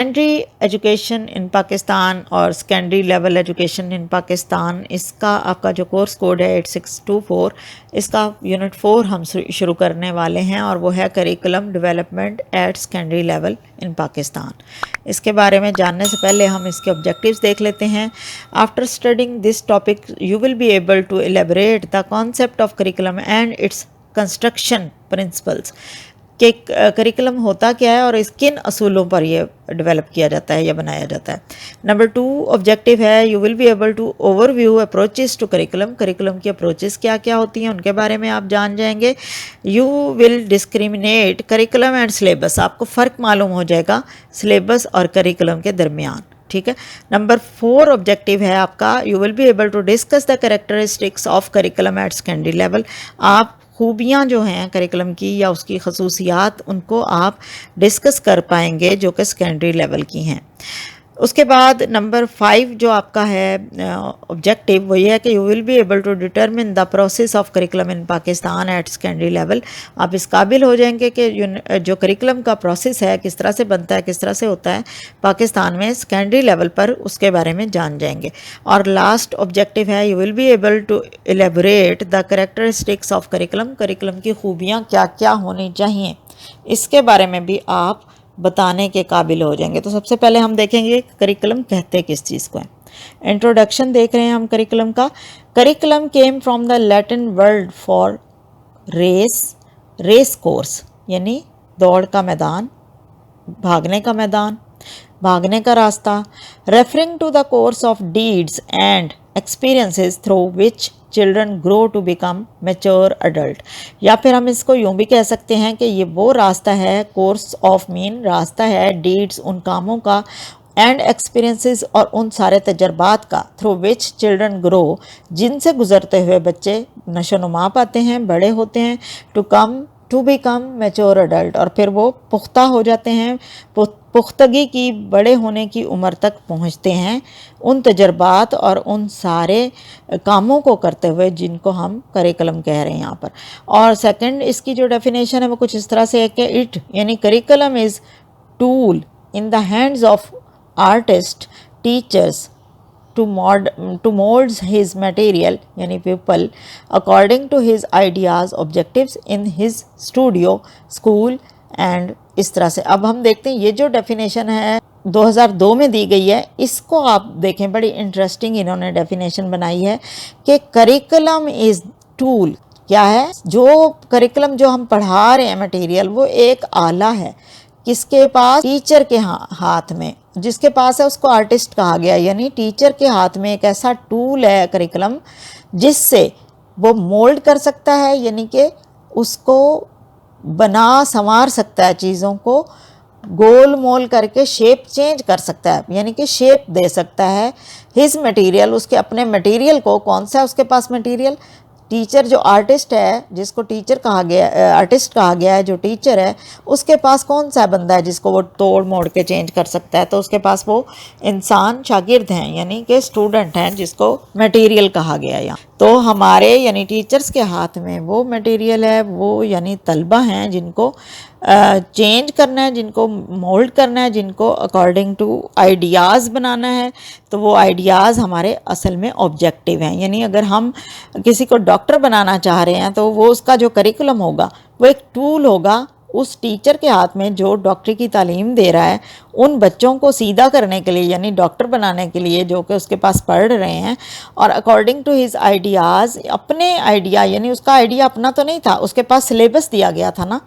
Secondary education in Pakistan اور secondary level education in Pakistan, اس کا آپ کا جو کورس کوڈ ہے 8624، اس کا یونٹ 4 ہم شروع کرنے والے ہیں، اور وہ ہے curriculum development at secondary level in Pakistan. اس کے بارے میں جاننے سے پہلے ہم اس کے آبجیکٹیوز دیکھ لیتے ہیں۔ After studying this topic you will be able to elaborate the concept of curriculum and its construction principles, کہ کریکولم ہوتا کیا ہے اور اس کن اصولوں پر یہ ڈیولپ کیا جاتا ہے یا بنایا جاتا ہے۔ نمبر 2 آبجیکٹیو ہے you will be able to overview approaches to curriculum, curriculum کی اپروچز کیا کیا ہوتی ہیں ان کے بارے میں آپ جان جائیں گے۔ You will discriminate curriculum and syllabus, آپ کو فرق معلوم ہو جائے گا سلیبس اور کریکولم کے درمیان، ٹھیک ہے۔ نمبر 4 آبجیکٹیو ہے آپ کا you will be able to discuss the characteristics of curriculum at secondary level, آپ خوبیاں جو ہیں کریکولم کی یا اس کی خصوصیات ان کو آپ ڈسکس کر پائیں گے جو کہ سیکنڈری لیول کی ہیں۔ اس کے بعد نمبر 5 جو آپ کا ہے آبجیکٹیو، وہ یہ ہے کہ you will be able to determine the process of curriculum in Pakistan at secondary level, آپ اس قابل ہو جائیں گے کہ جو کریکولم کا پروسیس ہے کس طرح سے بنتا ہے، کس طرح سے ہوتا ہے پاکستان میں سیکنڈری لیول پر، اس کے بارے میں جان جائیں گے۔ اور لاسٹ آبجیکٹیو ہے you will be able to elaborate the characteristics of curriculum, curriculum کی خوبیاں کیا کیا ہونی چاہیے اس کے بارے میں بھی آپ بتانے کے قابل ہو جائیں گے۔ تو سب سے پہلے ہم دیکھیں گے کریکولم کہتے کس چیز کو ہے۔ انٹروڈکشن دیکھ رہے ہیں ہم کریکولم کا۔ Curriculum came from the Latin word for race course, یعنی دوڑ کا میدان، بھاگنے کا میدان، بھاگنے کا راستہ، referring to the course of deeds and experiences through which children grow to become mature adult, یا پھر ہم اس کو یوں بھی کہہ سکتے ہیں کہ یہ وہ راستہ ہے، کورس آف مین راستہ ہے، ڈیڈز ان کاموں کا، اینڈ ایکسپیرئنسز اور ان سارے تجربات کا، تھرو وچ چلڈرن گرو جن سے گزرتے ہوئے بچے نشو نما پاتے ہیں، بڑے ہوتے ہیں، ٹو بیکم میچور اڈلٹ، اور پھر وہ پختہ ہو جاتے ہیں، پختگی کی، بڑے ہونے کی عمر تک پہنچتے ہیں ان تجربات اور ان سارے کاموں کو کرتے ہوئے جن کو ہم کریکولم کہہ رہے ہیں یہاں پر۔ اور سیکنڈ اس کی جو ڈیفینیشن ہے وہ کچھ اس طرح سے ہے کہ اٹ یعنی curriculum is tool in the hands of artist teachers to mold his material یعنی pupil according to his ideas objectives in his studio school and اس طرح سے۔ اب ہم دیکھتے ہیں یہ جو ڈیفینیشن ہے 2002 میں دی گئی ہے، اس کو آپ دیکھیں بڑی انٹرسٹنگ انہوں نے ڈیفینیشن بنائی ہے کہ کریکولم از ٹول، کیا ہے جو کریکولم جو ہم پڑھا رہے ہیں مٹیریل، وہ ایک آلہ ہے، کس کے پاس؟ ٹیچر کے ہاتھ میں، جس کے پاس ہے اس کو آرٹسٹ کہا گیا، یعنی ٹیچر کے ہاتھ میں ایک ایسا ٹول ہے کریکولم جس سے وہ مولڈ کر سکتا ہے، یعنی کہ اس کو بنا سنوار سکتا ہے، چیزوں کو گول مول کر کے شیپ چینج کر سکتا ہے، یعنی کہ شیپ دے سکتا ہے۔ ہز مٹیریل، اس کے اپنے مٹیریل کو، کون سا ہے اس کے پاس مٹیریل؟ ٹیچر جو آرٹسٹ ہے، جس کو ٹیچر کہا گیا، آرٹسٹ کہا گیا ہے، جو ٹیچر ہے اس کے پاس کون سا بندہ ہے جس کو وہ توڑ موڑ کے چینج کر سکتا ہے؟ تو اس کے پاس وہ انسان شاگرد ہیں، یعنی کہ اسٹوڈنٹ ہیں، جس کو میٹیریل کہا گیا ہے یہاں۔ تو ہمارے یعنی ٹیچرز کے ہاتھ میں وہ میٹیریل ہے، وہ یعنی طلبہ ہیں جن کو چینج کرنا ہے، جن کو مولڈ کرنا ہے، جن کو اکارڈنگ ٹو آئیڈیاز بنانا ہے۔ تو وہ آئیڈیاز ہمارے اصل میں آبجیکٹیو ہیں، یعنی اگر ہم کسی کو ڈاکٹر بنانا چاہ رہے ہیں تو وہ اس کا جو کریکولم ہوگا وہ ایک ٹول ہوگا اس ٹیچر کے ہاتھ میں جو ڈاکٹری کی تعلیم دے رہا ہے، ان بچوں کو سیدھا کرنے کے لیے، یعنی ڈاکٹر بنانے کے لیے جو کہ اس کے پاس پڑھ رہے ہیں، اور اکارڈنگ ٹو ہز آئیڈیاز، اپنے آئیڈیا، یعنی اس کا آئیڈیا اپنا تو نہیں تھا، اس کے پاس سلیبس دیا گیا تھا نا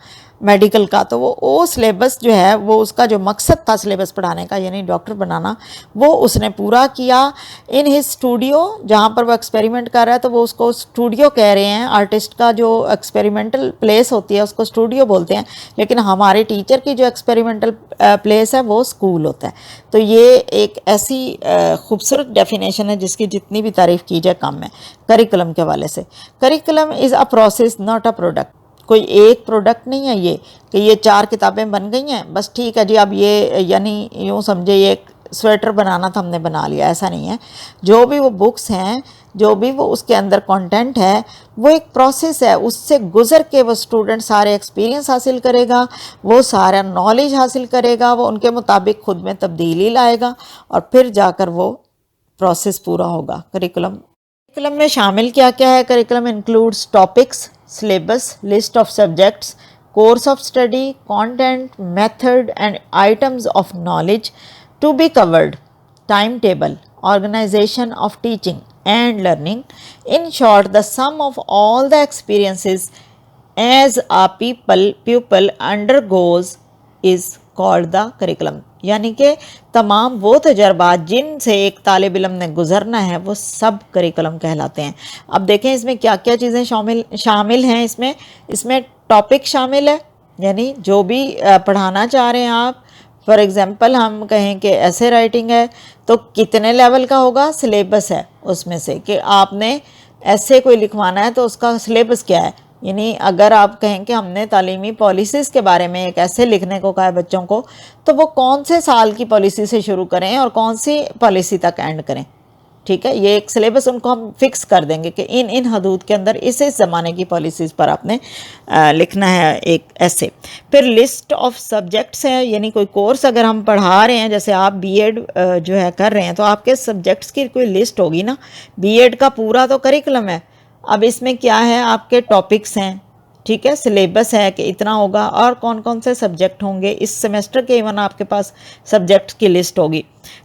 میڈیکل کا، تو وہ سلیبس جو ہے، وہ اس کا جو مقصد تھا سلیبس پڑھانے کا، یعنی ڈاکٹر بنانا، وہ اس نے پورا کیا۔ ان ہز اسٹوڈیو، جہاں پر وہ ایکسپیریمنٹ کر رہا ہے تو وہ اس کو اسٹوڈیو کہہ رہے ہیں، آرٹسٹ کا جو ایکسپیریمنٹل پلیس ہوتی ہے اس کو اسٹوڈیو بولتے ہیں، لیکن ہمارے ٹیچر کی جو ایکسپیریمنٹل پلیس ہے وہ اسکول ہوتا ہے۔ تو یہ ایک ایسی خوبصورت ڈیفینیشن ہے جس کی جتنی بھی تعریف کی جائے کم ہے کریکولم کے حوالے سے۔ Curriculum is a process not a product, کوئی ایک پروڈکٹ نہیں ہے یہ کہ یہ 4 کتابیں بن گئی ہیں بس ٹھیک ہے جی، اب یہ یعنی یوں سمجھے یہ ایک سویٹر بنانا تھا ہم نے بنا لیا، ایسا نہیں ہے۔ جو بھی وہ بکس ہیں جو بھی وہ اس کے اندر کنٹینٹ ہے وہ ایک پروسیس ہے، اس سے گزر کے وہ اسٹوڈنٹ سارے ایکسپیرینس حاصل کرے گا، وہ سارا نالج حاصل کرے گا، وہ ان کے مطابق خود میں تبدیلی لائے گا اور پھر جا کر وہ پروسیس پورا ہوگا۔ کریکولم میں شامل کیا کیا ہے؟ Curriculum includes topics, syllabus, list of subjects, course of study, content, method and items of knowledge to be covered, timetable, organization of teaching and learning. In short, the sum of all the experiences as a pupil undergoes is called the curriculum. یعنی کہ تمام وہ تجربات جن سے ایک طالب علم نے گزرنا ہے وہ سب کریکولم کہلاتے ہیں۔ اب دیکھیں اس میں کیا کیا چیزیں شامل ہیں۔ اس میں ٹاپک شامل ہے، یعنی جو بھی پڑھانا چاہ رہے ہیں آپ، فار ایگزامپل ہم کہیں کہ ایسے رائٹنگ ہے تو کتنے لیول کا ہوگا، سلیبس ہے اس میں سے کہ آپ نے ایسے کوئی لکھوانا ہے تو اس کا سلیبس کیا ہے۔ یعنی اگر آپ کہیں کہ ہم نے تعلیمی پالیسیز کے بارے میں ایک ایسے لکھنے کو کہا ہے بچوں کو، تو وہ کون سے سال کی پالیسی سے شروع کریں اور کون سی پالیسی تک اینڈ کریں، ٹھیک ہے۔ یہ ایک سلیبس ان کو ہم فکس کر دیں گے کہ ان حدود کے اندر اس زمانے کی پالیسیز پر آپ نے لکھنا ہے ایک ایسے۔ پھر لسٹ آف سبجیکٹس ہے، یعنی کوئی کورس اگر ہم پڑھا رہے ہیں، جیسے آپ بی ایڈ جو ہے کر رہے ہیں تو آپ کے سبجیکٹس کی کوئی لسٹ ہوگی نا۔ بی ایڈ کا پورا تو کریکولم ہے، اب اس میں کیا ہے، آپ کے ٹاپکس ہیں، ٹھیک ہے، سلیبس ہے کہ اتنا ہوگا اور کون کون سے سبجیکٹ ہوں گے اس سیمیسٹر کے، ایون آپ کے پاس سبجیکٹس کی لسٹ ہوگی،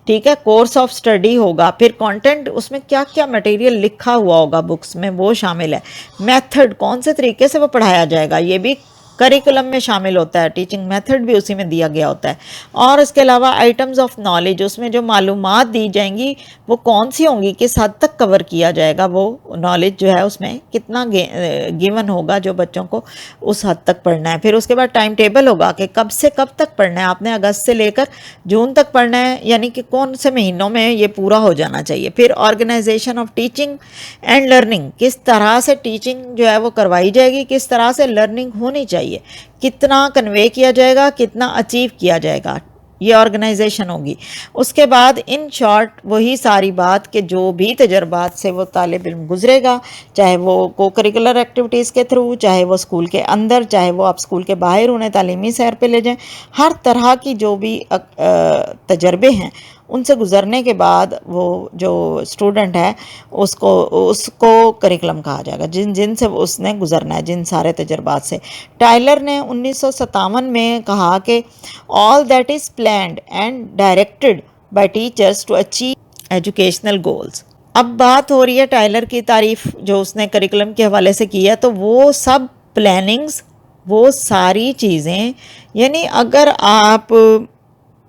ٹھیک ہے۔ کورس آف اسٹڈی ہوگا، پھر کانٹینٹ، اس میں کیا کیا مٹیریل لکھا ہوا ہوگا بکس میں وہ شامل ہے۔ میتھڈ، کون سے طریقے سے وہ پڑھایا جائے گا، یہ بھی کریکولم میں شامل ہوتا ہے، ٹیچنگ میتھڈ بھی اسی میں دیا گیا ہوتا ہے۔ اور اس کے علاوہ آئٹمز آف نالج، اس میں جو معلومات دی جائیں گی وہ کون سی ہوں گی، کس حد تک کور کیا جائے گا، وہ نالج جو ہے اس میں کتنا گیون ہوگا جو بچوں کو اس حد تک پڑھنا ہے۔ پھر اس کے بعد ٹائم ٹیبل ہوگا کہ کب سے کب تک پڑھنا ہے، آپ نے اگست سے لے کر جون تک پڑھنا ہے، یعنی کہ کون سے مہینوں میں یہ پورا ہو جانا چاہیے۔ پھر organisation of teaching and learning, کس طرح سے ٹیچنگ جو ہے وہ کروائی جائے گی، کس طرح سے لرننگ ہونی چاہیے، کتنا کنوے کیا جائے گا، کتنا اچیو کیا جائے گا، یہ آرگنائزیشن ہوگی۔ اس کے بعد ان شارٹ وہی ساری بات کہ جو بھی تجربات سے وہ طالب علم گزرے گا، چاہے وہ کو کریکولر ایکٹیویٹیز کے تھرو، چاہے وہ اسکول کے اندر، چاہے وہ آپ اسکول کے باہر انہیں تعلیمی سیر پہ لے جائیں، ہر طرح کی جو بھی تجربے ہیں ان سے گزرنے کے بعد وہ جو اسٹوڈنٹ ہے اس کو کریکولم کہا جائے گا، جن سے اس نے گزرنا ہے، جن سارے تجربات سے۔ ٹائلر نے 1957 میں کہا کہ all that is planned and directed by teachers to achieve educational goals۔ اب بات ہو رہی ہے ٹائلر کی تعریف جو اس نے کریکولم کے حوالے سے کی ہے، تو وہ سب پلاننگز، وہ ساری چیزیں، یعنی اگر آپ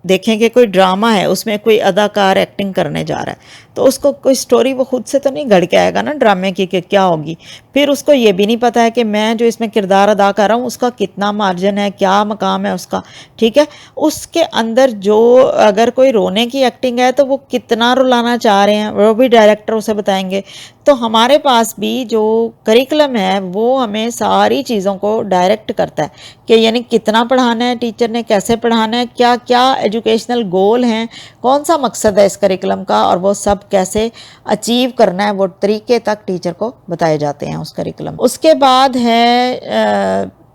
دیکھیں کہ کوئی ڈرامہ ہے، اس میں کوئی اداکار ایکٹنگ کرنے جا رہا ہے تو اس کو کوئی سٹوری وہ خود سے تو نہیں گھڑ کے آئے گا نا ڈرامے کی کہ کیا ہوگی، پھر اس کو یہ بھی نہیں پتا ہے کہ میں جو اس میں کردار ادا کر رہا ہوں اس کا کتنا مارجن ہے، کیا مقام ہے اس کا، ٹھیک ہے۔ اس کے اندر جو اگر کوئی رونے کی ایکٹنگ ہے تو وہ کتنا رلانا چاہ رہے ہیں وہ بھی ڈائریکٹر اسے بتائیں گے۔ تو ہمارے پاس بھی جو کریکولم ہے وہ ہمیں ساری چیزوں کو ڈائریکٹ کرتا ہے کہ یعنی کتنا پڑھانا ہے، ٹیچر نے کیسے پڑھانا ہے، کیا کیا ایجوکیشنل گول ہیں، کون سا مقصد ہے اس کریکولم کا، اور وہ سب کیسے اچیو کرنا ہے، وہ طریقے تک ٹیچر کو بتائے جاتے ہیں اس کریکولم۔ اس کے بعد ہے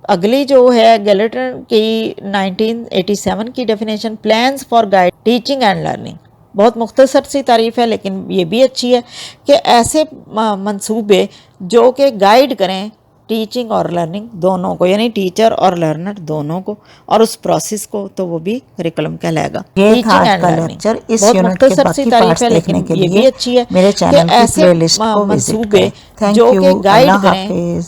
اگلی جو ہے گیلٹن کی 1987 کی definition, plans for guide teaching and learning. بہت مختصر سی تعریف ہے لیکن یہ بھی اچھی ہے کہ ایسے منصوبے جو کہ گائیڈ کریں ٹیچنگ اور لرننگ دونوں کو، یعنی ٹیچر اور لرنر دونوں کو، اور اس پروسیس کو، تو وہ بھی کریکولم کہلائے گا۔ یہ تھا آج کا لیکچر۔ اس یونٹ کے باقی پارٹس دیکھنے کے لیے میرے چینل کی پلے لسٹ کو وزٹ کریں۔ تھینک یو، اللہ حافظ۔